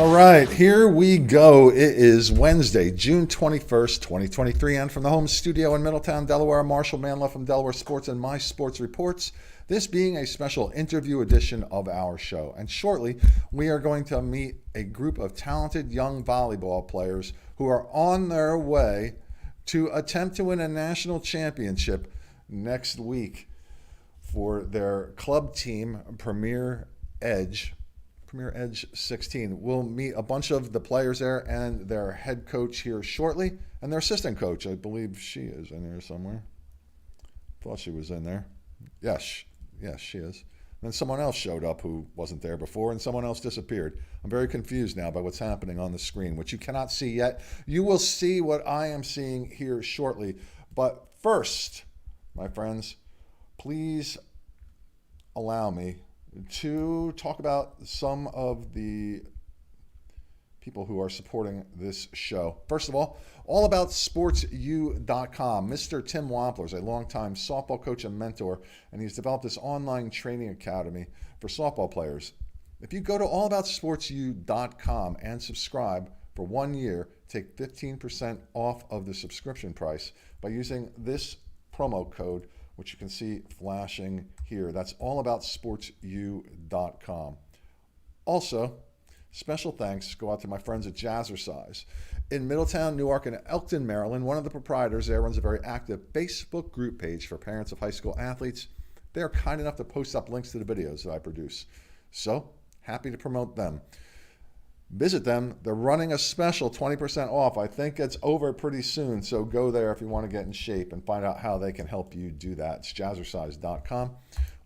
All right, here we go. It is Wednesday, June 21st, 2023, and from the home studio in Middletown, Delaware, Marshal, Manlove from Delaware Sports and My Sports Reports, this being a special interview edition of our show. And shortly, we are going to meet a group of talented young volleyball players who are on their way to attempt to win a national championship next week for their club team, Premier Edge 16. We'll meet a bunch of the players there and their head coach here shortly, and their assistant coach. I believe she is in there somewhere. Thought she was in there. Yes, she is. And then someone else showed up who wasn't there before, and someone else disappeared. I'm very confused now by what's happening on the screen, which you cannot see yet. You will see what I am seeing here shortly. But first, my friends, please allow me to talk about some of the people who are supporting this show. First of all about sportsu.com. Mr. Tim Wampler is a longtime softball coach and mentor, and he's developed this online training academy for softball players. If you go to allaboutsportsu.com and subscribe for 1 year, take 15% off of the subscription price by using this promo code, which you can see flashing here. That's allaboutsportsu.com. Also, special thanks go out to my friends at Jazzercise. In Middletown, Newark, and Elkton, Maryland, one of the proprietors there runs a very active Facebook group page for parents of high school athletes. They are kind enough to post up links to the videos that I produce. So, happy to promote them. Visit them. They're running a special 20% off. I think it's over pretty soon, so go there if you want to get in shape and find out how they can help you do that. It's jazzercise.com.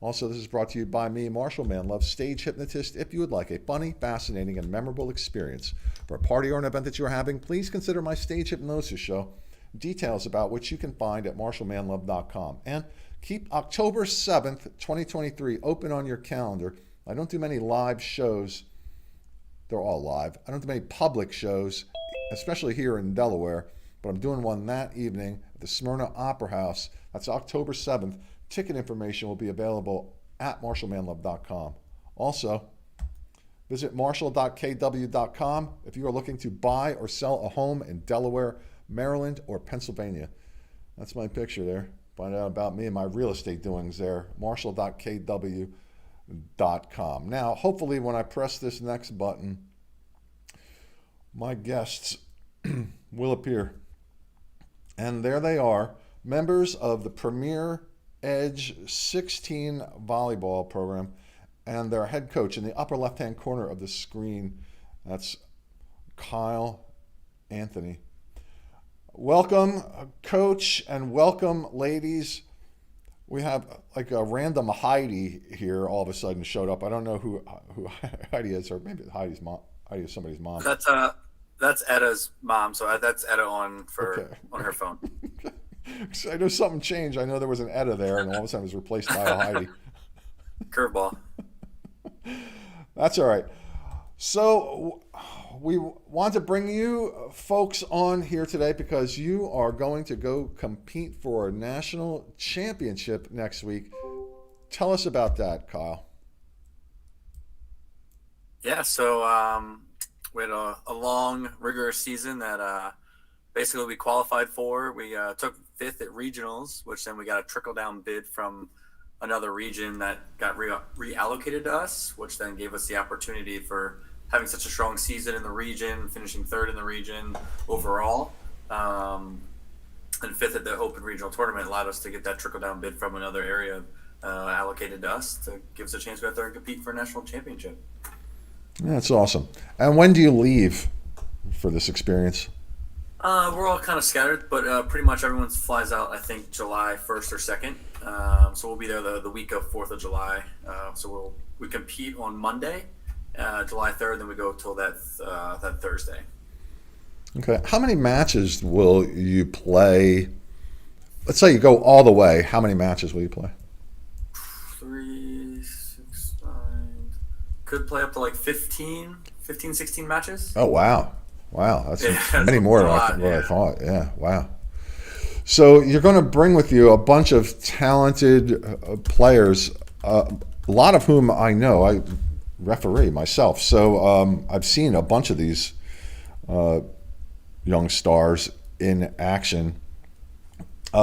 Also, this is brought to you by me, Marshal Manlove, stage hypnotist. If you would like a funny, fascinating, and memorable experience for a party or an event that you are having, please consider my stage hypnosis show, details about which you can find at marshalmanlove.com. And keep October 7th, 2023 open on your calendar. I don't do many live shows. They're all live. I don't do many public shows, especially here in Delaware, but I'm doing one that evening at the Smyrna Opera House. That's October 7th. Ticket information will be available at marshalmanlove.com. Also, visit marshal.kw.com if you are looking to buy or sell a home in Delaware, Maryland, or Pennsylvania. That's my picture there. Find out about me and my real estate doings there, marshal.kw.com. Now, hopefully when I press this next button, my guests will appear. And there they are, members of the Premier Edge 16 volleyball program and their head coach in the upper left-hand corner of the screen. That's Kyle Anthony. Welcome, coach, and welcome, ladies. We have like a random Heidi here all of a sudden showed up. I don't know who Heidi is, or maybe Heidi's mom. Heidi is somebody's mom. That's Etta's mom, so that's Etta on her phone. So I know something changed. I know there was an Etta there, and all of a sudden it was replaced by a Heidi. Curveball. That's all right. So we want to bring you folks on here today because you are going to go compete for a national championship next week. Tell us about that, Kyle. Yeah, so we had a long, rigorous season that basically we qualified for. We took 5th at regionals, which then we got a trickle-down bid from another region that got reallocated to us, which then gave us the opportunity for having such a strong season in the region, finishing 3rd in the region overall, and 5th at the Open Regional Tournament allowed us to get that trickle-down bid from another area allocated to us to give us a chance to go out there and compete for a national championship. That's awesome. And when do you leave for this experience? We're all kind of scattered, but pretty much everyone flies out, I think, July 1st or 2nd. So we'll be there the week of 4th of July. So we compete on Monday, July 3rd, then we go till that Thursday. Okay. How many matches will you play? Let's say you go all the way. How many matches will you play? 3, 6, 9. Could play up to like 15, 16 matches. Oh, wow. Wow. That's many more than I thought. Yeah. Wow. So you're going to bring with you a bunch of talented players, a lot of whom I know. I referee myself. So I've seen a bunch of these young stars in action.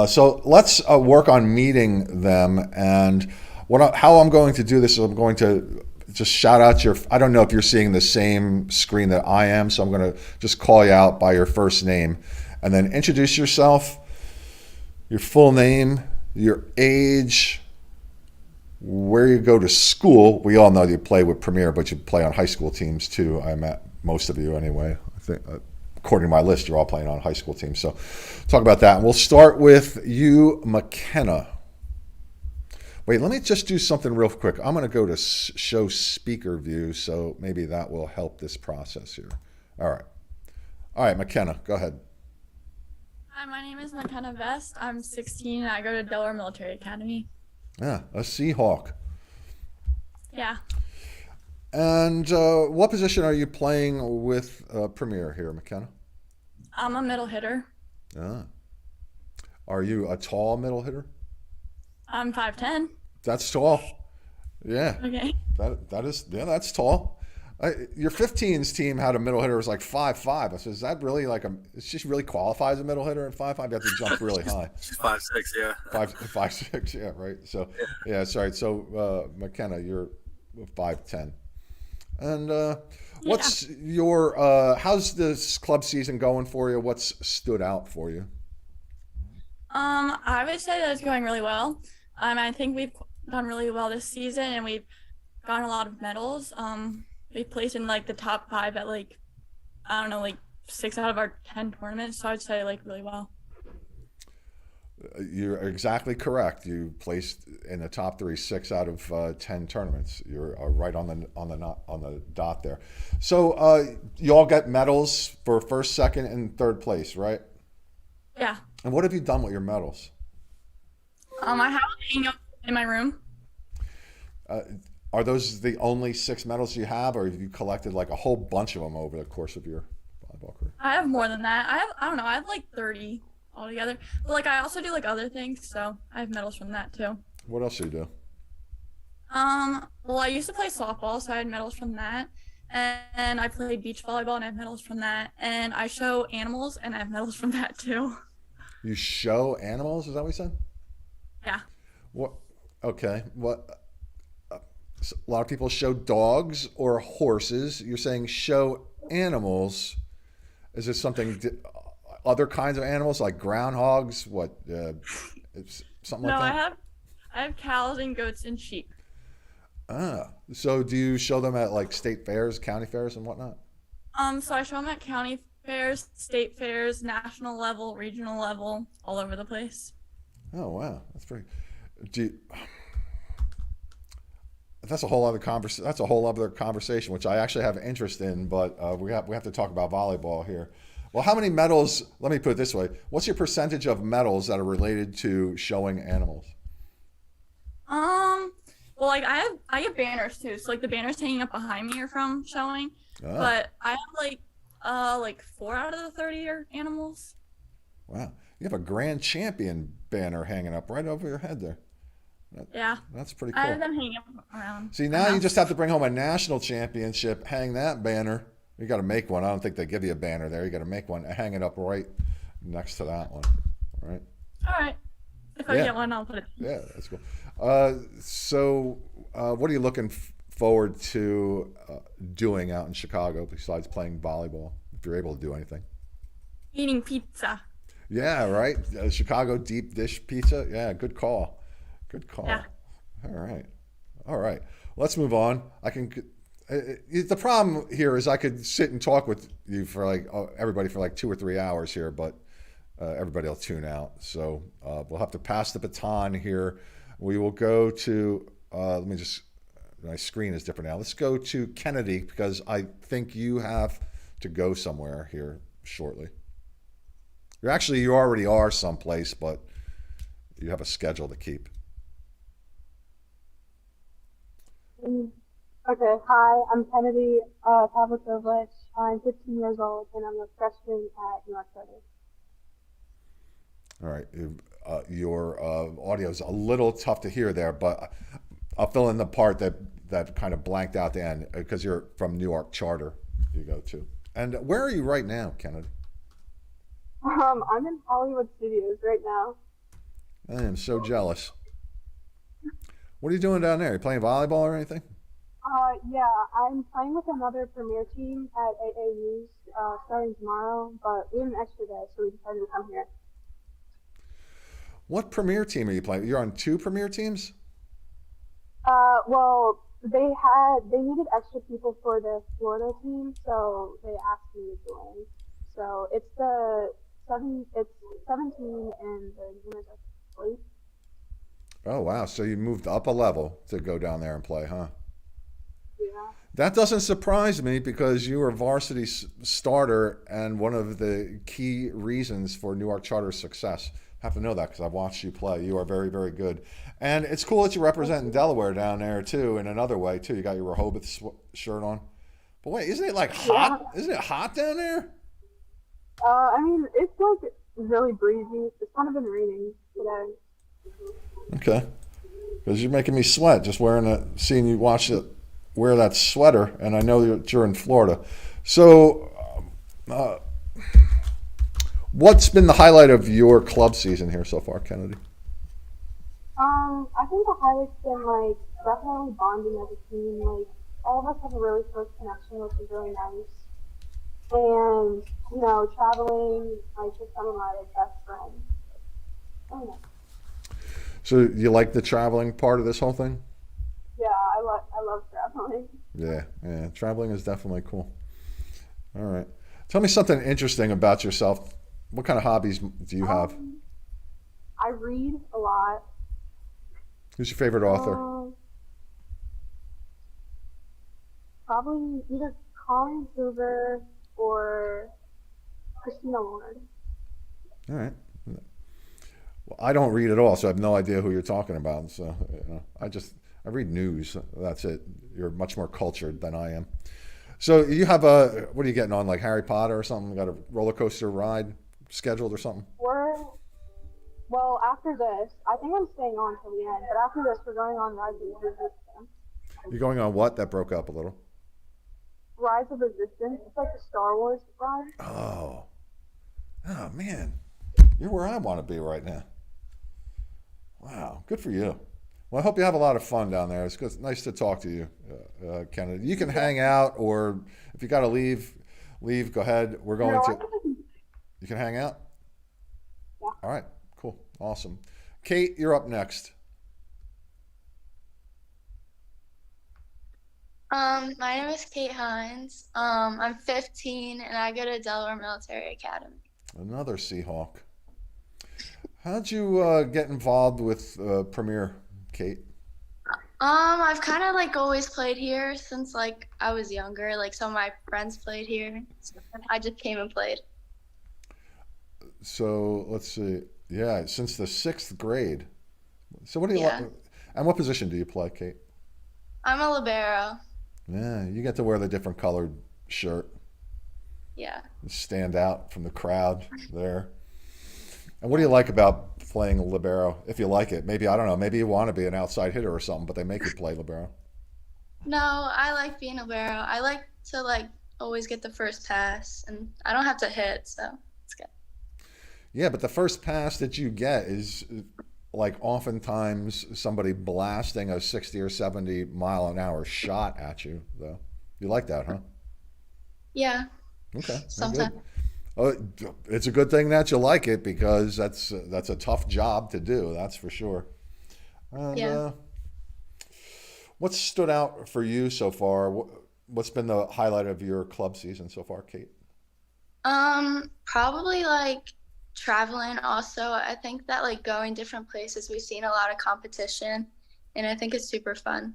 So let's work on meeting them. And how I'm going to do this is I'm going to just shout out I don't know if you're seeing the same screen that I am, so I'm going to just call you out by your first name and then introduce yourself, your full name, your age, where you go to school. We all know you play with Premier, but you play on high school teams too. I met most of you anyway. I think, according to my list, you're all playing on high school teams. So talk about that. And we'll start with you, McKenna. Wait, let me just do something real quick. I'm going to go to show speaker view, so maybe that will help this process here. All right, McKenna, go ahead. Hi, my name is McKenna Vest. I'm 16 and I go to Delaware Military Academy. Yeah, a Seahawk. Yeah. And what position are you playing with Premier here, McKenna? I'm a middle hitter. Ah. Are you a tall middle hitter? I'm 5'10". That's tall. Yeah. Okay. That's tall. Your 15s team had a middle hitter who was like 5'5". I said, is that really is she really qualifies a middle hitter at 5'5"? You have to jump really high. She's 5'6", yeah. 5'6", yeah, right. So, yeah, sorry. So, McKenna, you're 5'10". And what's your how's this club season going for you? What's stood out for you? I would say that it's going really well. I think we've done really well this season and we've gotten a lot of medals. We placed in like the top 5 at like, I don't know, like 6 out of our 10 tournaments. So I'd say like really well. You're exactly correct. You placed in the top 3, 6 out of 10 tournaments. You're right on the dot there. So you all get medals for first, second, and third place, right? Yeah. And what have you done with your medals? I have them hanging up in my room. Are those the only 6 medals you have, or have you collected like a whole bunch of them over the course of your volleyball career? I have more than that. I don't know. I have like 30 altogether. But like I also do like other things, so I have medals from that too. What else do you do? Well, I used to play softball, so I had medals from that. And I played beach volleyball and I have medals from that. And I show animals and I have medals from that too. You show animals? Is that what you said? Yeah. What? Okay. What? A lot of people show dogs or horses. You're saying show animals. Is there something? Other kinds of animals like groundhogs? What? Something like that? No, I have cows and goats and sheep. Ah. So do you show them at like state fairs, county fairs, and whatnot? So I show them at county fairs, state fairs, national level, regional level, all over the place. Oh wow, that's pretty. That's a whole other conversation, which I actually have interest in. But we have to talk about volleyball here. Well, how many medals? Let me put it this way: what's your percentage of medals that are related to showing animals? Well, like I have banners too. So like the banners hanging up behind me are from showing, but I have like 4 out of the 30 are animals. Wow, you have a grand champion banner hanging up right over your head there. That's pretty cool. I have them hanging up around. See, now you just have to bring home a national championship, hang that banner. You got to make one. I don't think they give you a banner there. You got to make one, hang it up right next to that one. All right. All right. If I get one, I'll put it. Yeah, that's cool. So, what are you looking forward to doing out in Chicago besides playing volleyball, if you're able to do anything? Eating pizza. Yeah, right. Chicago deep dish pizza. Yeah, good call. Good call. Yeah. All right. Let's move on. The problem here is I could sit and talk with you for like everybody for like 2 or 3 hours here, but everybody will tune out. So we'll have to pass the baton here. We will go to, my screen is different now. Let's go to Kennedy because I think you have to go somewhere here shortly. You already are someplace, but you have a schedule to keep. Okay, hi, I'm Kennedy Pavlekovich. I'm 15 years old, and I'm a freshman at North City. All right. Your audio is a little tough to hear there, but I'll fill in the part that that kind of blanked out the end because you're from Newark Charter. You go to, and where are you right now, Kennedy? I'm in Hollywood Studios right now. I am so jealous. What are you doing down there? You playing volleyball or anything? Yeah, I'm playing with another premier team at AAU's starting tomorrow, but we have an extra day, so we decided to come here. What premier team are you playing? You're on 2 premier teams? Well, they needed extra people for the Florida team, so they asked me to join. So it's 17 and the winners are 3. Oh, wow. So you moved up a level to go down there and play, huh? Yeah. That doesn't surprise me because you were varsity starter and one of the key reasons for Newark Charter's success. I have to know that because I've watched you play. You are very, very good. And it's cool that you represent in Delaware down there, too, in another way, too. You got your Rehoboth shirt on. But wait, isn't it like hot? Yeah. Isn't it hot down there? I mean, it's like really breezy. It's kind of been raining today. Okay. Because you're making me sweat just seeing you wear that sweater, and I know that you're in Florida. So, what's been the highlight of your club season here so far, Kennedy? I think the highlight's been like definitely bonding as a team. Like all of us have a really close connection, which is really nice. And traveling, like with some of my best friends. Oh, yeah. So you like the traveling part of this whole thing? Yeah, I love traveling. Yeah, traveling is definitely cool. All right. Tell me something interesting about yourself. What kind of hobbies do you have? I read a lot. Who's your favorite author? Probably either Colin Hoover or Christina Lord. All right. Well, I don't read at all, so I have no idea who you're talking about. So I read news. That's it. You're much more cultured than I am. So you have what are you getting on, like Harry Potter or something? Got a roller coaster ride scheduled or something? Well, after this, I think I'm staying on till the end, but after this, we're going on Rise of Resistance. You're going on what? That broke up a little. Rise of Resistance. It's like the Star Wars ride. Oh, man. You're where I want to be right now. Wow, good for you. Well, I hope you have a lot of fun down there. It's good. Nice to talk to you, Kennedy. You can hang out, or if you got to leave. Go ahead. We're going to. You can hang out? Yeah. All right, cool. Awesome. Kate, you're up next. My name is Kate Hines. I'm 15 and I go to Delaware Military Academy. Another Seahawk. How'd you get involved with Premier, Kate? I've kind of like always played here since like I was younger. Like some of my friends played here. So I just came and played. So let's see. Yeah, since the 6th grade. So what do you like? And what position do you play, Kate? I'm a libero. Yeah, you get to wear the different colored shirt. Yeah. Stand out from the crowd there. And what do you like about playing libero? If you like it, maybe I don't know. Maybe you want to be an outside hitter or something, but they make you play libero. No, I like being a libero. I like to like always get the first pass, and I don't have to hit, so it's good. Yeah, but the first pass that you get is like oftentimes somebody blasting a 60 or 70 mile an hour shot at you, though. You like that, huh? Yeah. Okay. Sometimes. Oh, it's a good thing that you like it because that's a tough job to do. That's for sure. And, yeah. What's stood out for you so far? What's been the highlight of your club season so far, Kate? Probably like traveling also. I think that like going different places, we've seen a lot of competition and I think it's super fun.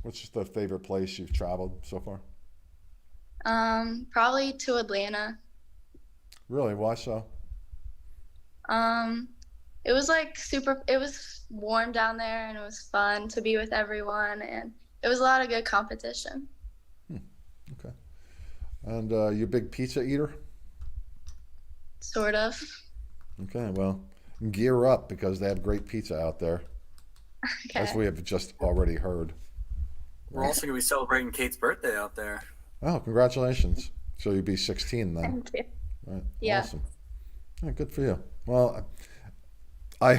What's the favorite place you've traveled so far? Probably to Atlanta. Really? Why so? It was like it was warm down there and it was fun to be with everyone and it was a lot of good competition. Okay. And you a big pizza eater? Sort of. Okay, well, gear up because they have great pizza out there, Okay. as we have just already heard. We're also going to be celebrating Kate's birthday out there. Oh, congratulations. So you'll be 16 then. Thank you. Right. Yeah. Awesome. Yeah, good for you. Well, I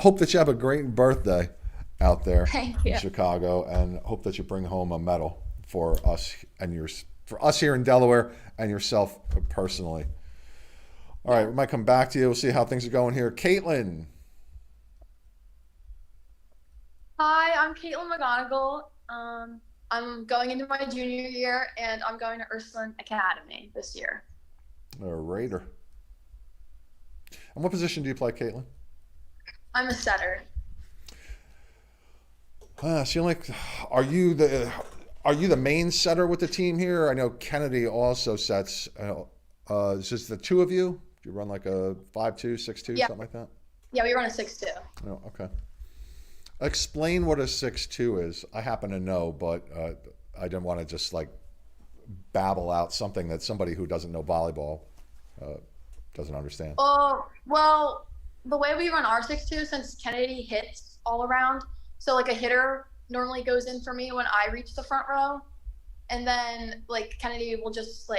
hope that you have a great birthday out there Thank in you. Chicago, and hope that you bring home a medal for us and for us here in Delaware and yourself personally. All right, we might come back to you. We'll see how things are going here. Caitlyn. Hi, I'm Caitlyn McGongial. I'm going into my junior year, and I'm going to Ursuline Academy this year. A Raider. And what position do you play, Caitlyn? I'm a setter. Are you the main setter with the team here? I know Kennedy also sets. It's just the two of you. Do you run like a 5-2, 6-2, Yeah. something like that? Yeah, we run a 6-2. No, okay. Explain what a 6-2 is. I happen to know, but I didn't want to just like babble out something that somebody who doesn't know volleyball doesn't understand. Oh, well, the way we run our 6-2, since Kennedy hits all around, so like a hitter normally goes in for me when I reach the front row, and then like Kennedy will just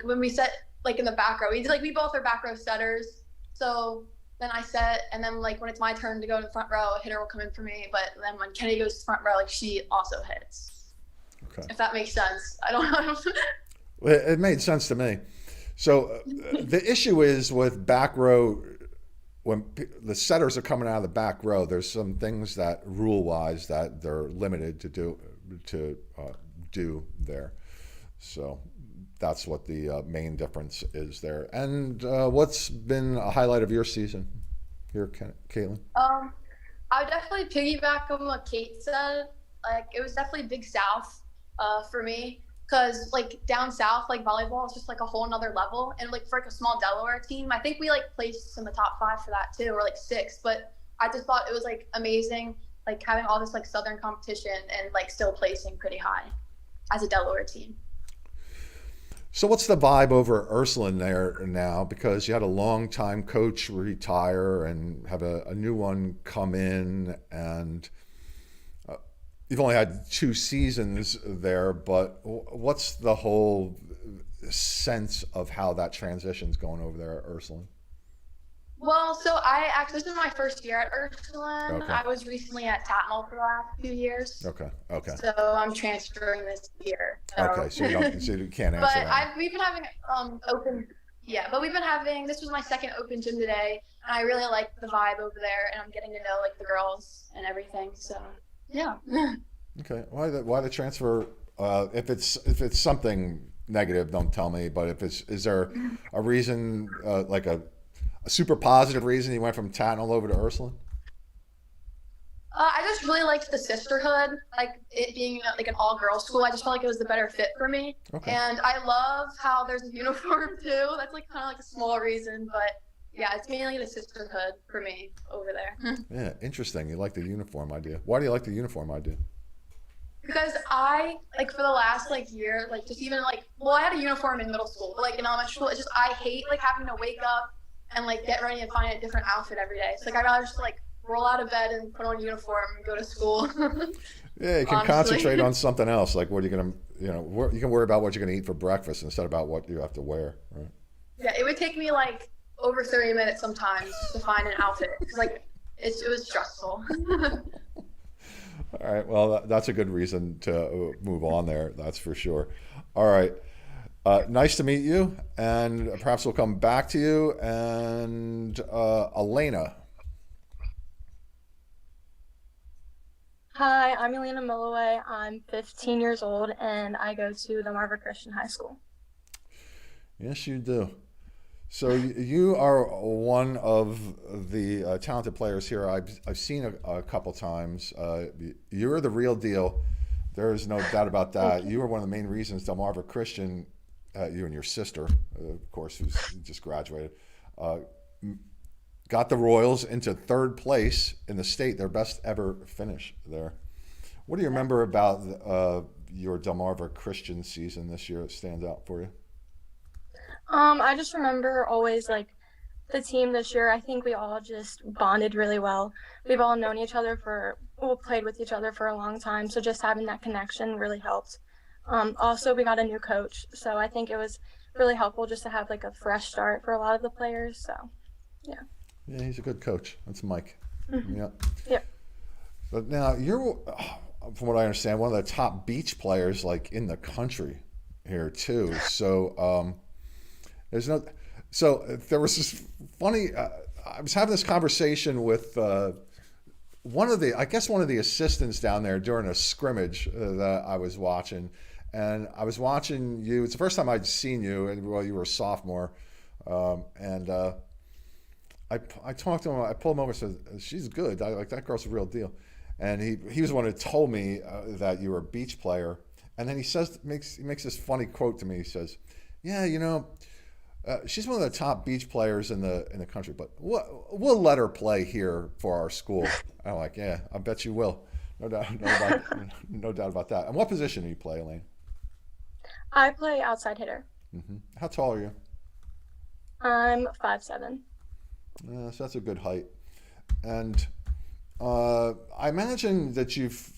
when we set like in the back row, we both are back row setters, so then I set, and then like when it's my turn to go in the front row, a hitter will come in for me, but then when Kennedy goes to the front row, like she also hits. Okay. If that makes sense. I don't know. It made sense to me. So the issue is with back row, when the setters are coming out of the back row, there's some things that rule-wise that they're limited to do there. So that's what the main difference is there. And what's been a highlight of your season here, Caitlyn? I would definitely piggyback on what Kate said. Like, it was definitely Big South for me, because like down south, like volleyball is just like a whole nother level. And like for like a small Delaware team, I think we like placed in the top 5 for that too, or like 6. But I just thought it was like amazing, like having all this like Southern competition and like still placing pretty high as a Delaware team. So what's the vibe over at Ursuline there now? Because you had a long-time coach retire and have a new one come in, and you've only had 2 seasons there, but what's the whole sense of how that transition's going over there at Ursuline? Well, so this is my first year at Ursuline. Okay. I was recently at Tatnall for the last 2 years. Okay. So I'm transferring this year. Okay, so you can't answer But that. we've been having this was my second open gym today, and I really like the vibe over there, and I'm getting to know like the girls and everything. So yeah. Okay, why the transfer? If it's something negative, don't tell me. But is there a reason, like a super positive reason you went from Tatnall over to Ursuline? I just really liked the sisterhood, like it being like an all-girls school. I just felt like it was the better fit for me. Okay. And I love how there's a uniform too. That's like kind of like a small reason, but yeah, it's mainly the sisterhood for me over there. Yeah, interesting. You like the uniform idea. Why do you like the uniform idea? Because I, like, for the last, like, year, like, just even, like, well, I had a uniform in middle school, but, like, in elementary school, it's just, I hate, like, having to wake up and, like, get ready and find a different outfit every day. So, like, I'd rather just, like, roll out of bed and put on a uniform and go to school. Yeah, you can Honestly. concentrate on something else. Like, what are you going to, you can worry about what you're going to eat for breakfast instead of about what you have to wear, right? Yeah, it would take me, like, over 30 minutes sometimes to find an outfit. Because, like, it was stressful. All right. Well, that's a good reason to move on there. That's for sure. All right. Nice to meet you, and perhaps we'll come back to you. And Elaina. Hi, I'm Elaina Millaway. I'm 15 years old, and I go to the Marva Christian High School. Yes, you do. So you are one of the talented players here. I've seen a couple times. You're the real deal. There is no doubt about that. You were one of the main reasons Delmarva Christian, you and your sister, of course, who's just graduated, got the Royals into 3rd place in the state, their best ever finish there. What do you remember about your Delmarva Christian season this year that stands out for you? I just remember always, like, the team this year. I think we all just bonded really well. We've all known each other for played with each other for a long time, so just having that connection really helped. Also, we got a new coach, so I think it was really helpful just to have like a fresh start for a lot of the players. So, yeah. Yeah, he's a good coach. That's Mike. Mm-hmm. Yeah. Yep. But now you're, from what I understand, one of the top beach players like in the country here too. So there's no. So there was this funny. I was having this conversation with one of the assistants down there during a scrimmage that I was watching, and I was watching you. It's the first time I'd seen you, and well, you were a sophomore, and I talked to him. I pulled him over and said, "She's good. Like that girl's a real deal." And he was the one who told me that you were a beach player. And then he makes this funny quote to me. He says, "Yeah, you know, she's one of the top beach players in the country, but we'll let her play here for our school." I'm like, "Yeah, I bet you will. No doubt, no doubt about that." And what position do you play, Elaine? I play outside hitter. Mm-hmm. How tall are you? I'm 5'7". So that's a good height. And I imagine that you've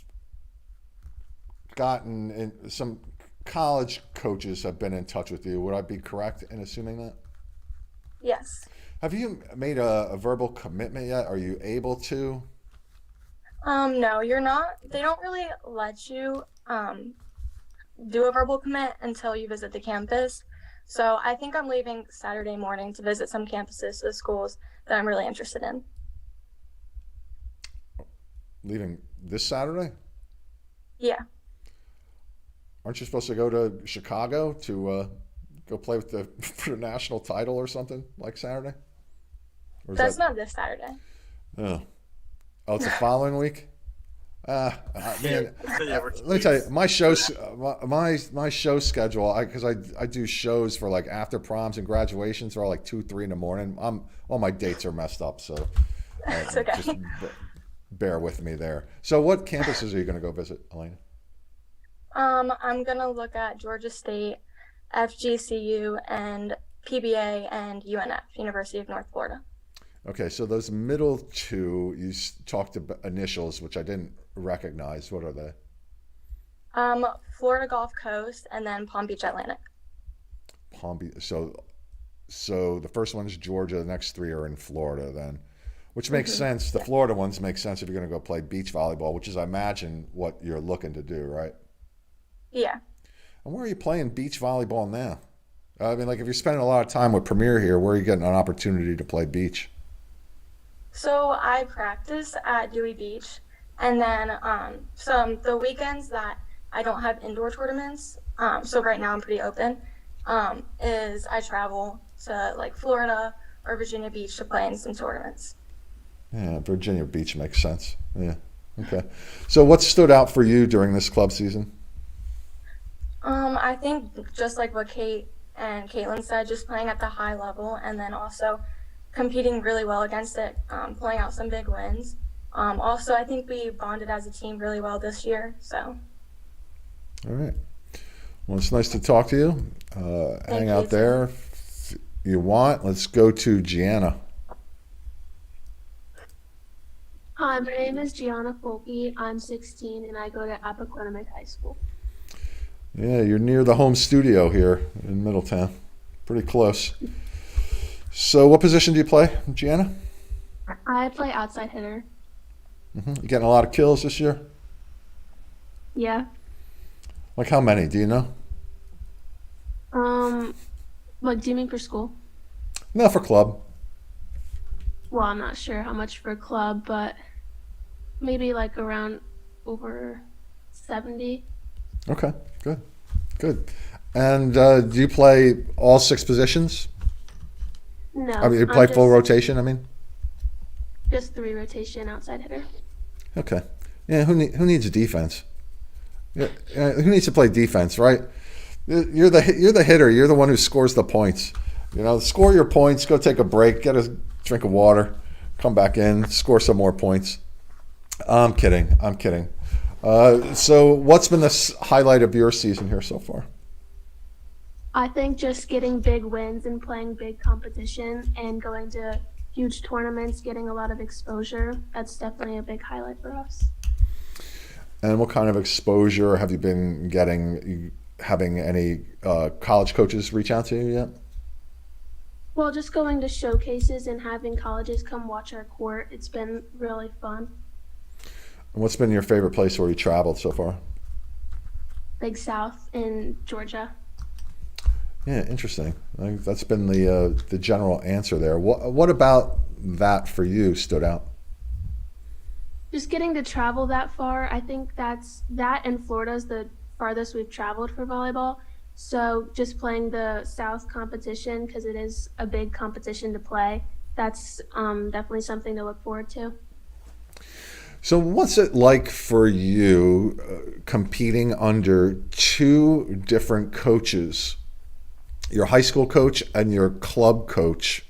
gotten in, some college coaches have been in touch with you. Would I be correct in assuming that? Yes. Have you made a verbal commitment yet? Are you able to? No, you're not. They don't really let you do a verbal commit until you visit the campus. So I think I'm leaving Saturday morning to visit some campuses, the schools that I'm really interested in. Leaving this Saturday? Yeah. Aren't you supposed to go to Chicago to go play with for the national title or something like Saturday? Or is That's not this Saturday. Oh, it's the following week. Man, Yeah, let me tell you, my show schedule. Because I do shows for like after proms and graduations. They're all like 2-3 in the morning. All my dates are messed up, so It's okay. just bear with me there. So, what campuses are you going to go visit, Elaina? I'm gonna look at Georgia State, FGCU, and PBA and UNF, University of North Florida. Okay, so those middle two, you talked about initials, which I didn't recognize. What are they? Florida Gulf Coast, and then Palm Beach Atlantic. Palm Beach. So the first one's Georgia. The next three are in Florida, then, which makes sense. The Florida ones make sense if you're going to go play beach volleyball, which is, I imagine, what you're looking to do, right? Yeah. And where are you playing beach volleyball now? I mean, like, if you're spending a lot of time with Premier here, where are you getting an opportunity to play beach? So I practice at Dewey Beach, and then the weekends that I don't have indoor tournaments, so right now I'm pretty open, is I travel to like Florida or Virginia Beach to play in some tournaments. Yeah, Virginia Beach makes sense. Yeah. Okay. So what stood out for you during this club season? I think just like what Kate and Caitlyn said, just playing at the high level and then also competing really well against it, pulling out some big wins. Also, I think we bonded as a team really well this year. So. All right. Well, it's nice to talk to you. Hang out there if you want. Let's go to Gianna. Hi, my name is Gianna Folke. I'm 16 and I go to Appoquinimink High School. Yeah, you're near the home studio here in Middletown. Pretty close. So what position do you play, Gianna? I play outside hitter. You getting a lot of kills this year? Yeah. Like how many, do you know? What do you mean for school? No, for club. Well, I'm not sure how much for club, but maybe like around over 70. Okay, good. And do you play all 6 positions? No. I mean, you play full rotation, I mean? Just 3 rotation outside hitter. Okay. Yeah, who needs a defense? Yeah, who needs to play defense, right? You're the hitter. You're the one who scores the points. You know, score your points, go take a break, get a drink of water, come back in, score some more points. I'm kidding. So what's been the highlight of your season here so far? I think just getting big wins and playing big competition and going to huge tournaments, getting a lot of exposure. That's definitely a big highlight for us. And what kind of exposure have you been getting? Having any college coaches reach out to you yet? Well, just going to showcases and having colleges come watch our court, it's been really fun. And what's been your favorite place where you traveled so far? Big South in Georgia. Yeah, interesting. I think that's been the general answer there. What about that for you stood out? Just getting to travel that far, I think that and Florida's the farthest we've traveled for volleyball. So just playing the South competition, because it is a big competition to play, that's definitely something to look forward to. So what's it like for you competing under two different coaches, your high school coach and your club coach?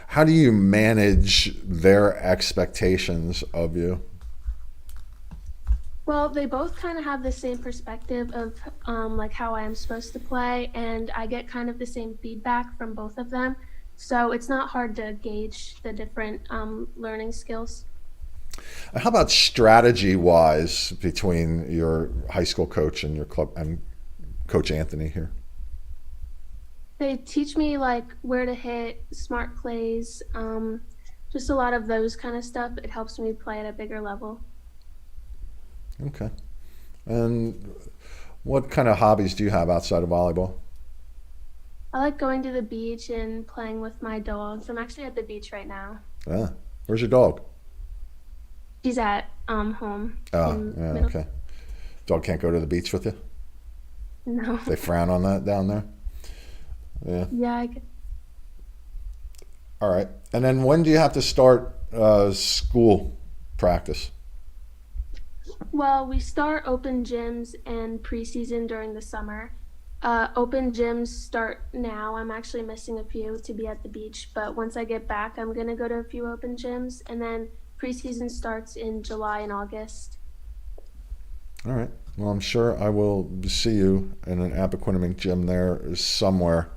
How do you manage their expectations of you? Well, they both kind of have the same perspective of like how I am supposed to play, and I get kind of the same feedback from both of them. So it's not hard to gauge the different learning skills. How about strategy-wise between your high school coach and your club and Coach Anthony here? They teach me like where to hit, smart plays, just a lot of those kind of stuff. It helps me play at a bigger level. Okay. And what kind of hobbies do you have outside of volleyball? I like going to the beach and playing with my dogs. I'm actually at the beach right now. Ah, where's your dog? She's at home. Oh, in yeah, middle. okay. Dog can't go to the beach with you? No. They frown on that down there? Yeah. Yeah, All right. And then when do you have to start school practice? Well, we start open gyms and preseason during the summer. Open gyms start now. I'm actually missing a few to be at the beach, but once I get back, I'm going to go to a few open gyms, and then preseason starts in July and August. All right. Well, I'm sure I will see you in an Aberquinimink gym there somewhere.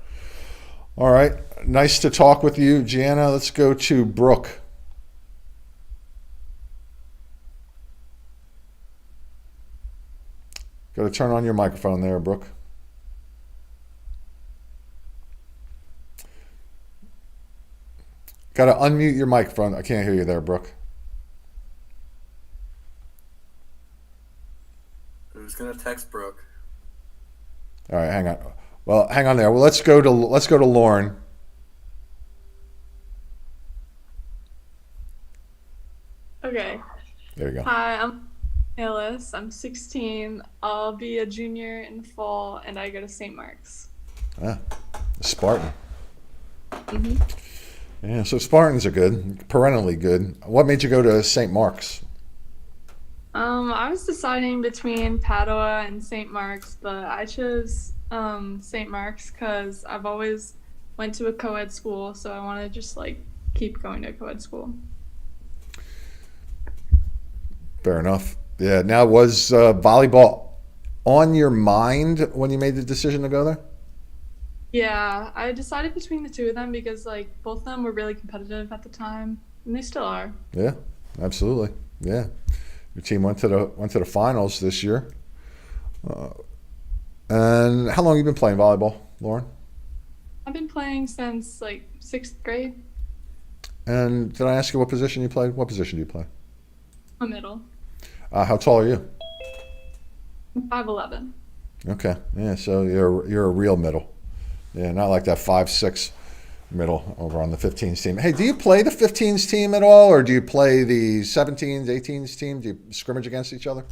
All right. Nice to talk with you, Gianna. Let's go to Brooke. Got to turn on your microphone there, Brooke. Got to unmute your microphone. I can't hear you there, Brooke. Who's gonna text Brooke? All right, hang on. Well, hang on there. Well, let's go to Lauren. Okay. There you go. Hi, I'm Alice. I'm 16. I'll be a junior in the fall, and I go to St. Mark's. Ah, Spartan. Mm-hmm. Yeah, so Spartans are good, perennially good. What made you go to St. Mark's? I was deciding between Padua and St. Mark's, but I chose St. Mark's because I've always went to a co-ed school, so I want to just like keep going to a co-ed school. Fair enough. Yeah. Now, was volleyball on your mind when you made the decision to go there? Yeah, I decided between the two of them because like both of them were really competitive at the time, and they still are. Yeah, absolutely. Yeah, your team went to the finals this year. And how long have you been playing volleyball, Lauren? I've been playing since like 6th grade. And did I ask you what position you played? What position do you play? A middle. How tall are you? I'm 5'11". Okay. Yeah. So you're a real middle. Yeah, not like that 5'6" middle over on the 15s team. Hey, do you play the 15s team at all, or do you play the 17s, 18s team? Do you scrimmage against each other?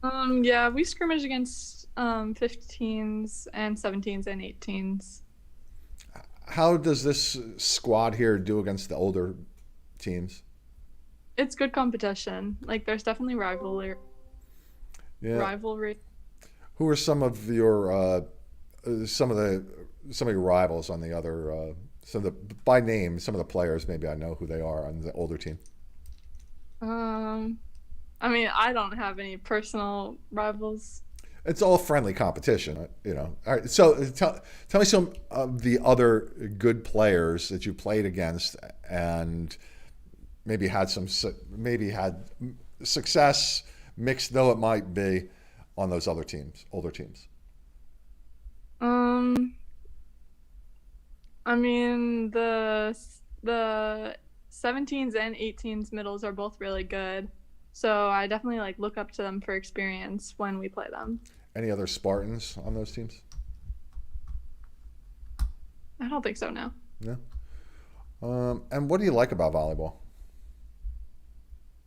Yeah, we scrimmage against 15s and 17s and 18s. How does this squad here do against the older teams? It's good competition. Like there's definitely rivalry. Yeah. Rivalry. Who are some of your some of your rivals on the other by name, some of the players, maybe I know who they are on the older team? I mean, I don't have any personal rivals. It's all friendly competition, you know. All right, so tell me some of the other good players that you played against and maybe had success, mixed though it might be, on those other teams, older teams? I mean the 17s and 18s middles are both really good. So I definitely like look up to them for experience when we play them. Any other Spartans on those teams? I don't think so, no. No. And what do you like about volleyball?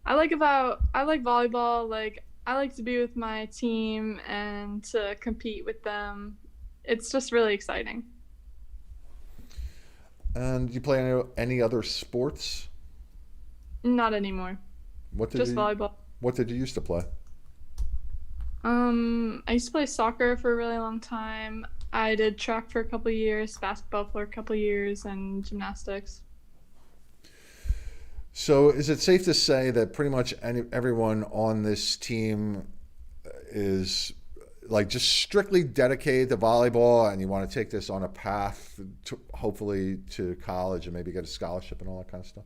I like volleyball, like I like to be with my team and to compete with them. It's just really exciting. And do you play any other sports? Not anymore. Just volleyball. What did you used to play? I used to play soccer for a really long time. I did track for a couple of years, basketball for a couple of years, and gymnastics. So is it safe to say that pretty much everyone on this team is like just strictly dedicated to volleyball, and you want to take this on a path to hopefully to college and maybe get a scholarship and all that kind of stuff?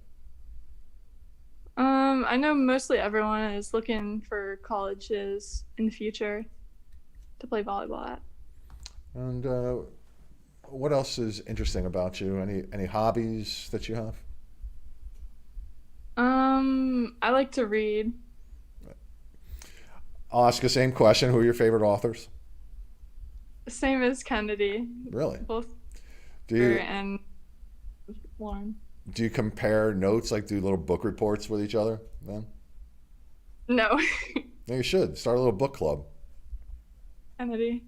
I know mostly everyone is looking for colleges in the future to play volleyball at. And what else is interesting about you? Any hobbies that you have? I like to read. I'll ask the same question. Who are your favorite authors? Same as Kennedy. Really? Both Do you and Lauren. do you compare notes, like do little book reports with each other then? No. No, you should. Start a little book club, Kennedy.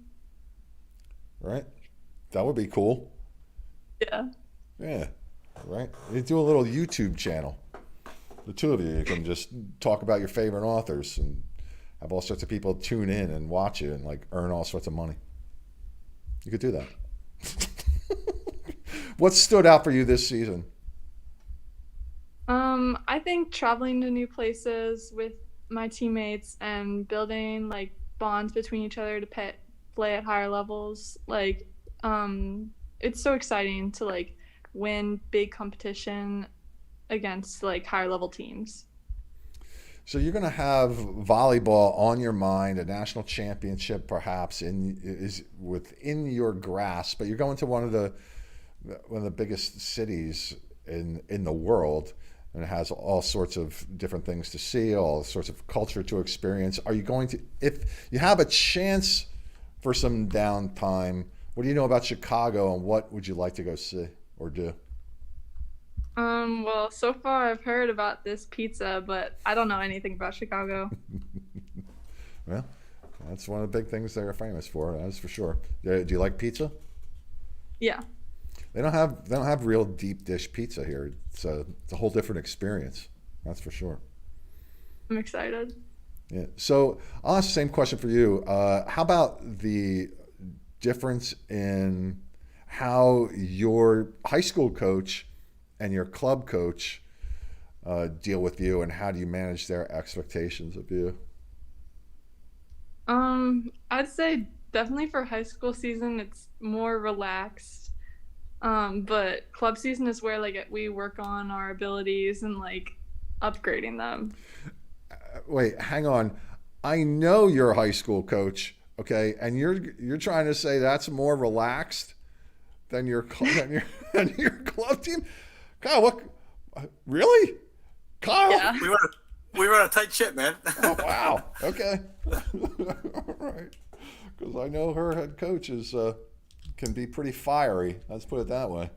right? That would be cool. Yeah. Yeah, right? You do a little YouTube channel. The two of you can just talk about your favorite authors and have all sorts of people tune in and watch you and like earn all sorts of money. You could do that. What stood out for you this season? I think traveling to new places with my teammates and building like bonds between each other to play at higher levels. Like, it's so exciting to like win big competition against like higher level teams. So you're going to have volleyball on your mind, a national championship perhaps is within your grasp, but you're going to one of the biggest cities in the world, and it has all sorts of different things to see, all sorts of culture to experience. Are you going to, if you have a chance for some downtime, what do you know about Chicago, and what would you like to go see or do? Well, so far I've heard about this pizza, but I don't know anything about Chicago. Well, that's one of the big things they're famous for, that's for sure. Do you like pizza? Yeah. They don't have real deep dish pizza here. It's a whole different experience, that's for sure. I'm excited. Yeah. So I'll ask the same question for you. How about the difference in how your high school coach and your club coach deal with you, and how do you manage their expectations of you? I'd say definitely for high school season it's more relaxed. But club season is where like we work on our abilities and like upgrading them. Wait, hang on. I know you're a high school coach, okay, and you're trying to say that's more relaxed than your than your club team? Kyle, what? Really? Kyle? Yeah. We run a tight ship, man. Oh, wow. Okay. All right. Because I know her head coach can be pretty fiery. Let's put it that way.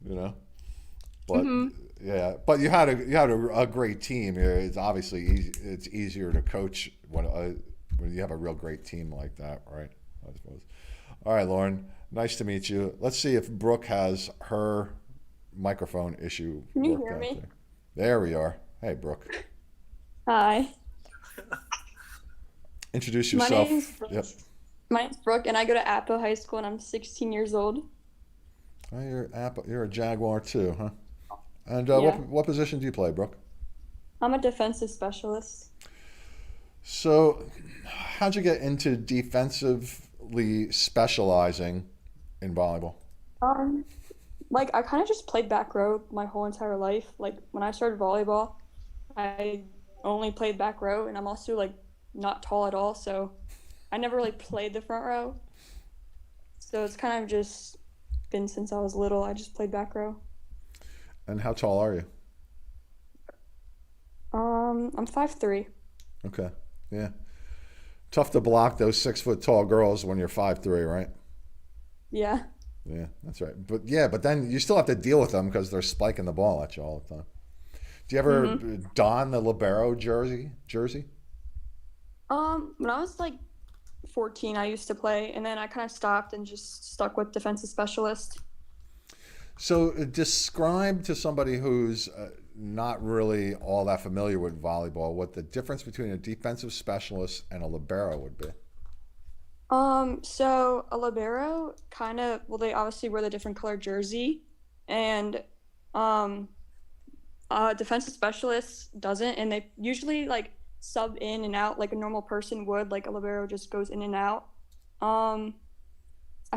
You know. But yeah, but you had a great team. It's obviously it's easier to coach when you have a real great team like that, right? I suppose. All right, Lauren. Nice to meet you. Let's see if Brooke has her microphone issue. Can you worked hear out me? There we are. Hey, Brooke. Hi. Introduce My yourself. name's Brooke. Yep. My name's Brooke, and I go to Appo High School, and I'm 16 years old. Oh, you're a Jaguar too, huh? And Yeah. what position do you play, Brooke? I'm a defensive specialist. So, how'd you get into defensively specializing in volleyball? Like I kind of just played back row my whole entire life. Like when I started volleyball, I only played back row, and I'm also like not tall at all, so I never really played the front row. So it's kind of just been since I was little. I just played back row. And how tall are you? I'm 5'3". Okay. Yeah. Tough to block those 6 foot tall girls when you're 5'3", right? Yeah. Yeah, that's right. But then you still have to deal with them because they're spiking the ball at you all the time. Do you ever don the libero jersey? When I was like 14, I used to play, and then I kind of stopped and just stuck with defensive specialist. So describe to somebody who's not really all that familiar with volleyball what the difference between a defensive specialist and a libero would be. So a libero they obviously wear the different color jersey, and defensive specialist doesn't, and they usually like sub in and out like a normal person would. Like a libero just goes in and out. I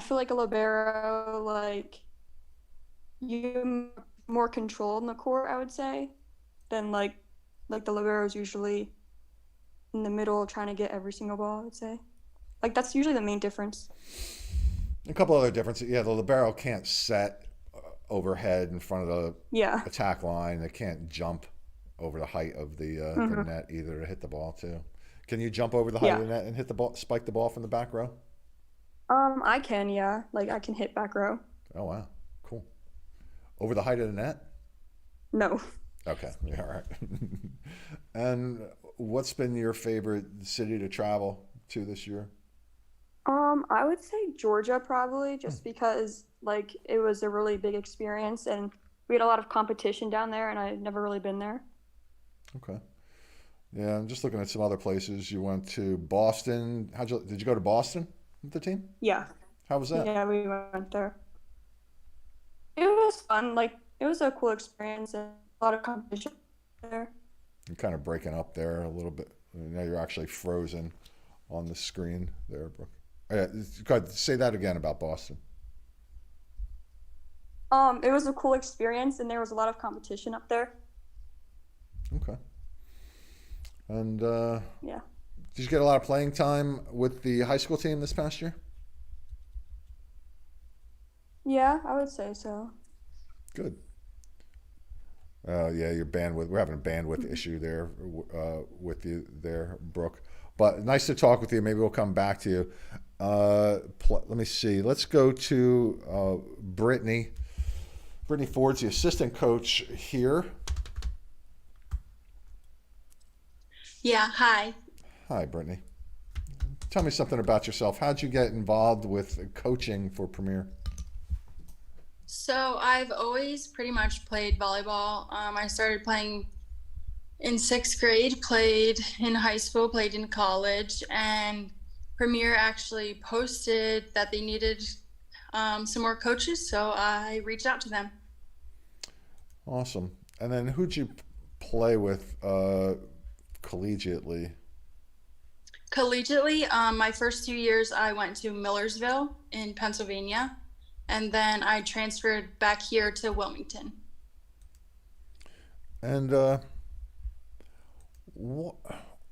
feel like a libero, like, you more control in the court, I would say, than like the libero is usually in the middle trying to get every single ball, I would say. Like, that's usually the main difference. A couple other differences. Yeah, the libero can't set overhead in front of the attack line. They can't jump over the height of the net either to hit the ball too. Can you jump over the height of the net and hit the ball, spike the ball from the back row? I can, yeah. Like, I can hit back row. Oh, wow. Cool. Over the height of the net? No. Okay. Yeah, all right. And what's been your favorite city to travel to this year? I would say Georgia probably, just because like it was a really big experience and we had a lot of competition down there and I'd never really been there. Okay. Yeah, I'm just looking at some other places. You went to Boston. Did you go to Boston with the team? Yeah. How was that? Yeah, we went there. It was fun. Like, it was a cool experience and a lot of competition there. You're kind of breaking up there a little bit. Now you're actually frozen on the screen there, Brooke. Yeah, go ahead, say that again about Boston. It was a cool experience and there was a lot of competition up there. Okay. And yeah. Did you get a lot of playing time with the high school team this past year? Yeah, I would say so. Good. Yeah, your bandwidth. We're having a bandwidth issue there with you there, Brooke. But nice to talk with you. Maybe we'll come back to you. Let me see. Let's go to Brittany. Brittany Ford's the assistant coach here. Yeah, hi. Hi, Brittany. Tell me something about yourself. How'd you get involved with coaching for Premier? So I've always pretty much played volleyball. I started playing in 6th grade, played in high school, played in college, and Premier actually posted that they needed some more coaches, so I reached out to them. Awesome. And then who'd you play with collegiately? Collegiately, my first 2 years I went to Millersville in Pennsylvania, and then I transferred back here to Wilmington. And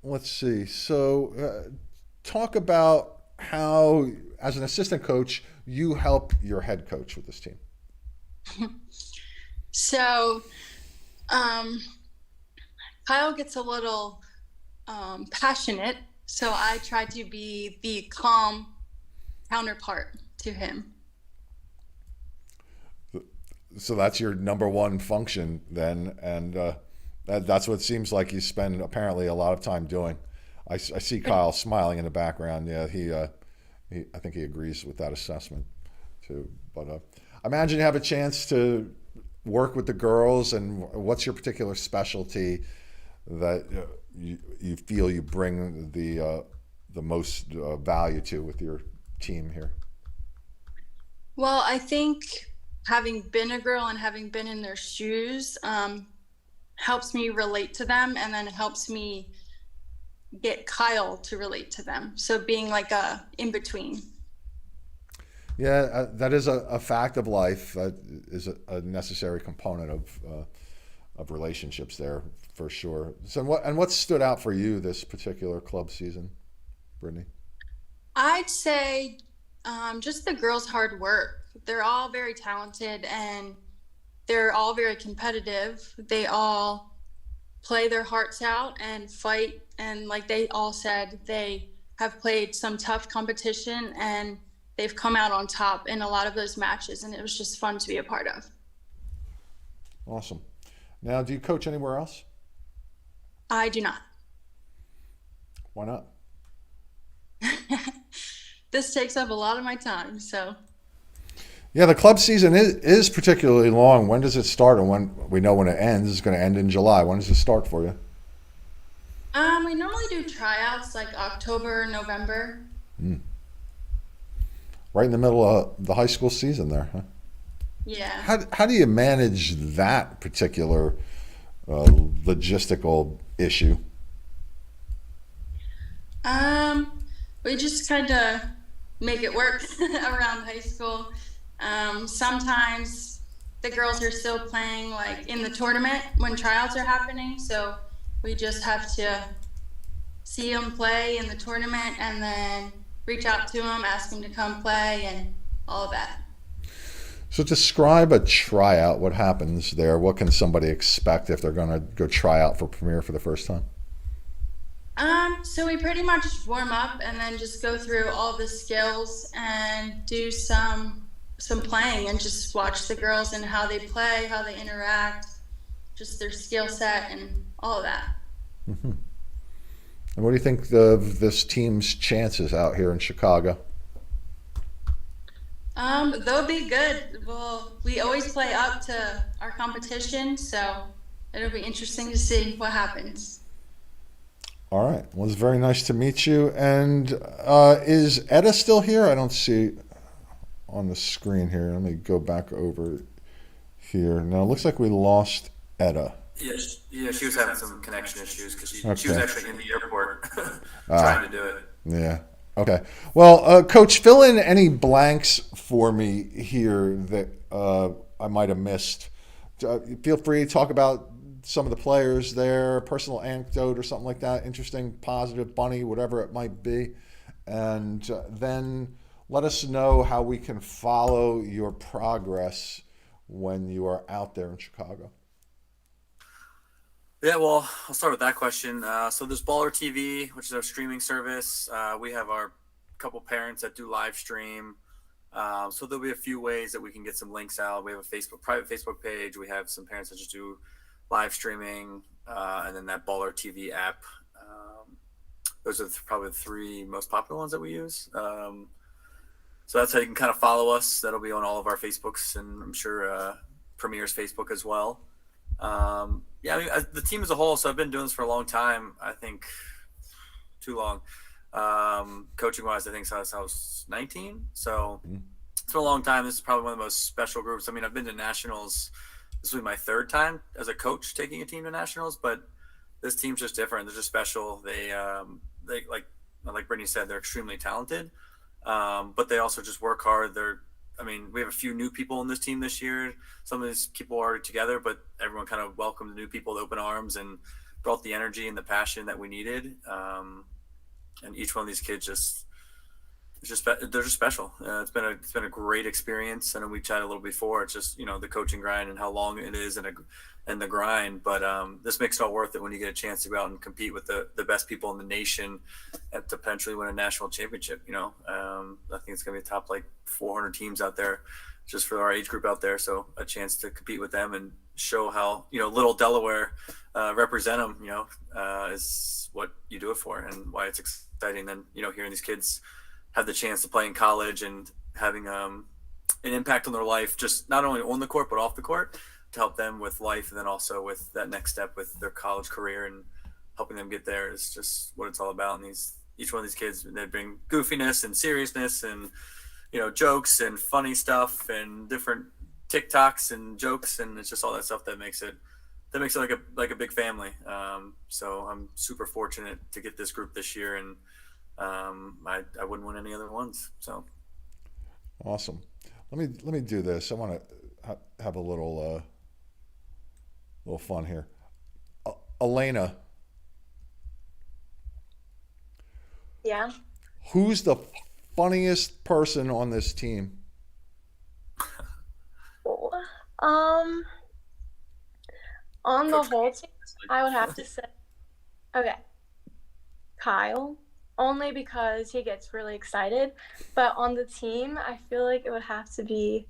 let's see. So talk about how, as an assistant coach, you help your head coach with this team. So Kyle gets a little passionate, so I try to be the calm counterpart to him. So that's your number one function then, and that's what it seems like you spend apparently a lot of time doing. I see Kyle smiling in the background. Yeah, I think he agrees with that assessment too. But I imagine you have a chance to work with the girls, and what's your particular specialty that you feel you bring the most value to with your team here? Well, I think having been a girl and having been in their shoes helps me relate to them, and then it helps me get Kyle to relate to them. So being like a in-between. Yeah, that is a fact of life. That is a necessary component of relationships there for sure. So what stood out for you this particular club season, Brittany? I'd say just the girls' hard work. They're all very talented and they're all very competitive. They all play their hearts out and fight. And like they all said, they have played some tough competition and they've come out on top in a lot of those matches. And it was just fun to be a part of. Awesome. Now, do you coach anywhere else? I do not. Why not? This takes up a lot of my time, so. Yeah, the club season is particularly long. When does it start, and when we know when it ends? It's going to end in July. When does it start for you? We normally do tryouts like October, November. Right in the middle of the high school season there, huh? Yeah. How do you manage that particular logistical issue? We just kind of make it work around high school. Sometimes the girls are still playing like in the tournament when tryouts are happening, so we just have to see them play in the tournament and then reach out to them, ask them to come play and all of that. So describe a tryout. What happens there? What can somebody expect if they're going to go try out for Premier for the first time? So we pretty much warm up and then just go through all the skills and do some playing and just watch the girls and how they play, how they interact, just their skill set and all of that. Mm-hmm. And what do you think of this team's chances out here in Chicago? They'll be good. Well, we always play up to our competition, so it'll be interesting to see what happens. All right. Well, it's very nice to meet you. And is Etta still here? I don't see on the screen here. Let me go back over here. Now, it looks like we lost Etta. Yeah, she was having some connection issues because she was Okay. actually in the airport trying to do it. Yeah. Okay. Well, Coach, fill in any blanks for me here that I might have missed. Feel free to talk about some of the players there, personal anecdote or something like that, interesting, positive, funny, whatever it might be. And then let us know how we can follow your progress when you are out there in Chicago. Yeah, well, I'll start with that question. So there's Baller TV, which is our streaming service. We have our couple parents that do live stream. So there'll be a few ways that we can get some links out. We have a private Facebook page. We have some parents that just do live streaming, and then that Baller TV app. Those are probably the three most popular ones that we use. So that's how you can kind of follow us. That'll be on all of our Facebooks, and I'm sure Premier's Facebook as well. Yeah, I mean, the team as a whole. So I've been doing this for a long time. I think too long. Coaching wise, I think since I was 19. So it's been a long time. This is probably one of the most special groups. I mean, I've been to nationals. This will be my third time as a coach taking a team to nationals, but this team's just different. They're just special. They like Brittany said, they're extremely talented, but they also just work hard. We have a few new people in this team this year. Some of these people are already together, but everyone kind of welcomed the new people with open arms and brought the energy and the passion that we needed. And each one of these kids they're just special. It's been a great experience. I know we chatted a little before. It's just, the coaching grind and how long it is and the grind. But this makes it all worth it when you get a chance to go out and compete with the best people in the nation and to potentially win a national championship. I think it's going to be a top 400 teams out there just for our age group out there. So a chance to compete with them and show how, little Delaware represent them, is what you do it for and why it's exciting. Then, hearing these kids have the chance to play in college and having an impact on their life, just not only on the court, but off the court, to help them with life. And then also with that next step with their college career and helping them get there is just what it's all about. And each one of these kids, they bring goofiness and seriousness and, jokes and funny stuff and different TikToks and jokes. And it's just all that stuff that makes it like a big family. So I'm super fortunate to get this group this year, and I wouldn't want any other ones. So awesome. Let me do this. I want to have a little little fun here. Elaina, Yeah. who's the funniest person on this team? Um, on the whole team, I would have to say, okay, Kyle, only because he gets really excited. But on the team, I feel like it would have to be,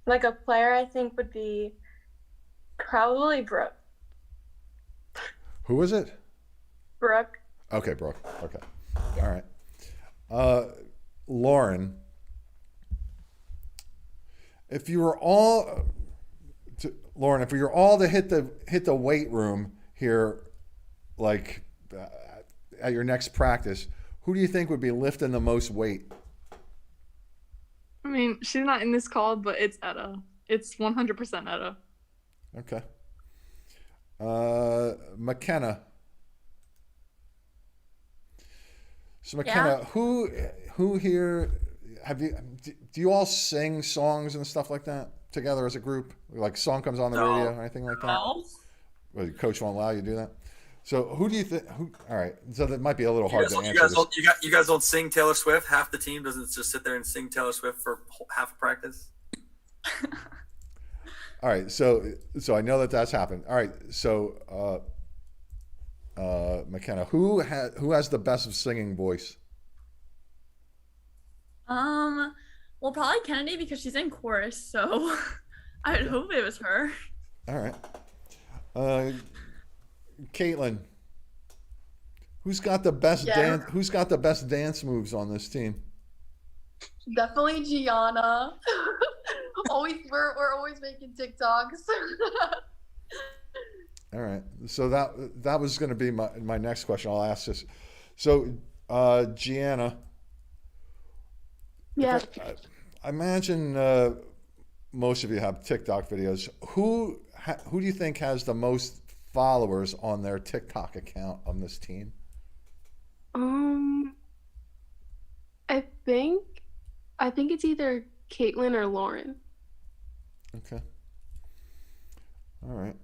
like a player I think would be probably Brooke. Who is it? Brooke. Okay, Brooke. Okay. All right. Lauren, if you were all Lauren, if we were all to hit the weight room here, like at your next practice, who do you think would be lifting the most weight? I mean, she's not in this call, but it's Etta. It's 100% Etta. Okay. McKenna. So McKenna, who here do you all sing songs and stuff like that together as a group? Like song comes on the radio or anything like that? No. Well, your coach won't allow you to do that. So who do you think? All right. So that might be a little hard to answer. You guys don't sing Taylor Swift. Half the team doesn't just sit there and sing Taylor Swift for half of practice. All right. So I know that's happened. All right. So McKenna, who has the best singing voice? Well, probably Kennedy because she's in chorus, so I would hope it was her. All right. Caitlyn, who's got the best dance? Who's got the best dance moves on this team? Definitely Gianna. We're always making TikToks. All right. So that was going to be my next question. I'll ask this. So, Gianna. Yeah. I imagine most of you have TikTok videos. Who do you think has the most followers on their TikTok account on this team? I think it's either Caitlyn or Lauren. Okay. All right.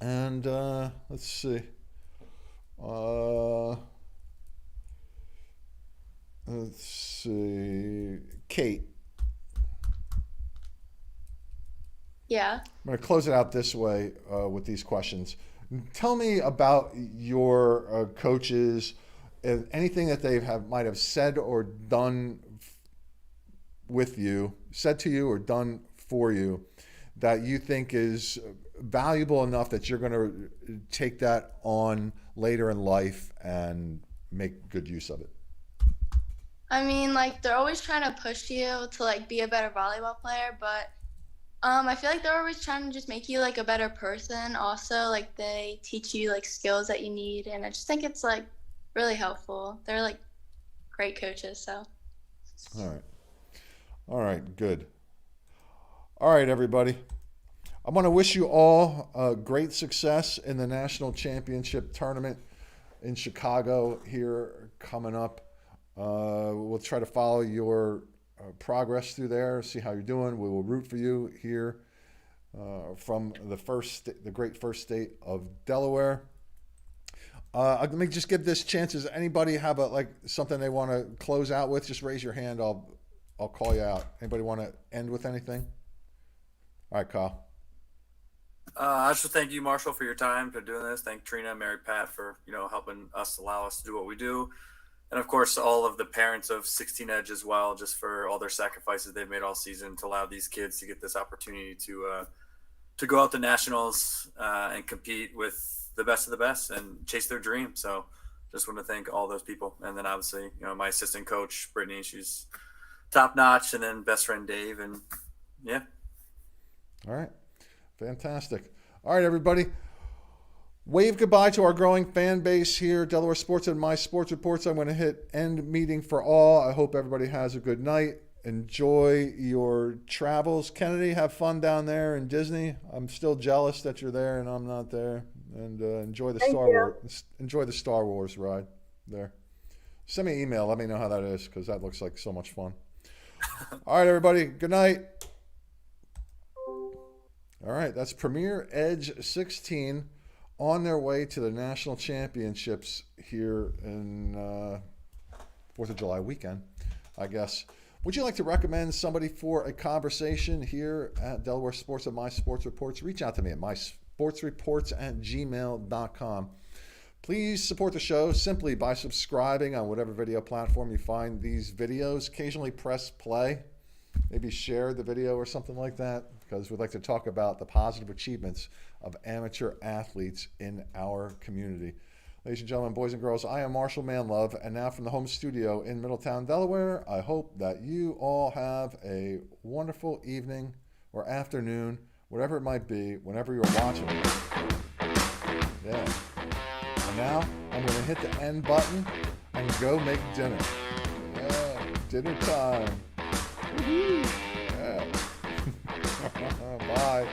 And let's see. Let's see. Kate. Yeah. I'm going to close it out this way with these questions. Tell me about your coaches and anything that they might have said or done said to you or done for you that you think is valuable enough that you're going to take that on later in life and make good use of it. I mean, like, they're always trying to push you to, like, be a better volleyball player, but I feel like they're always trying to just make you, like, a better person also. Like, they teach you, like, skills that you need, and I just think it's, like, really helpful. They're, like, great coaches, so. All right, good. All right, everybody. I want to wish you all great success in the National Championship Tournament in Chicago here coming up. We'll try to follow your progress through there, see how you're doing. We will root for you here from the great first state of Delaware. Let me just give this chance. Does anybody have something they want to close out with? Just raise your hand. I'll call you out. Anybody want to end with anything? All right, Kyle. I just thank you, Marshall, for your time for doing this. Thank Trina and Mary Pat for helping allow us to do what we do. And, of course, all of the parents of 16 Edge as well, just for all their sacrifices they've made all season to allow these kids to get this opportunity to go out to nationals and compete with the best of the best and chase their dream. So just want to thank all those people. And then, obviously, my assistant coach, Brittany, she's top-notch, and then best friend Dave. And, yeah. All right. Fantastic. All right, everybody. Wave goodbye to our growing fan base here, Delaware Sports and My Sports Reports. I'm going to hit end meeting for all. I hope everybody has a good night. Enjoy your travels. Kennedy, have fun down there in Disney. I'm still jealous that you're there and I'm not there. And enjoy the Star Wars ride there. Send me an email. Let me know how that is because that looks like so much fun. All right, everybody. Good night. All right, that's Premier Edge 16 on their way to the national championships here in 4th of July weekend, I guess. Would you like to recommend somebody for a conversation here at Delaware Sports and My Sports Reports? Reach out to me at mysportsreports@gmail.com. Please support the show simply by subscribing on whatever video platform you find these videos. Occasionally press play, maybe share the video or something like that, because we'd like to talk about the positive achievements of amateur athletes in our community. Ladies and gentlemen, boys and girls, I am Marshal Manlove, and now from the home studio in Middletown, Delaware, I hope that you all have a wonderful evening or afternoon, whatever it might be, whenever you're watching it. Yeah. And now, I'm going to hit the end button and go make dinner. Yeah, dinner time. Yeah. Bye.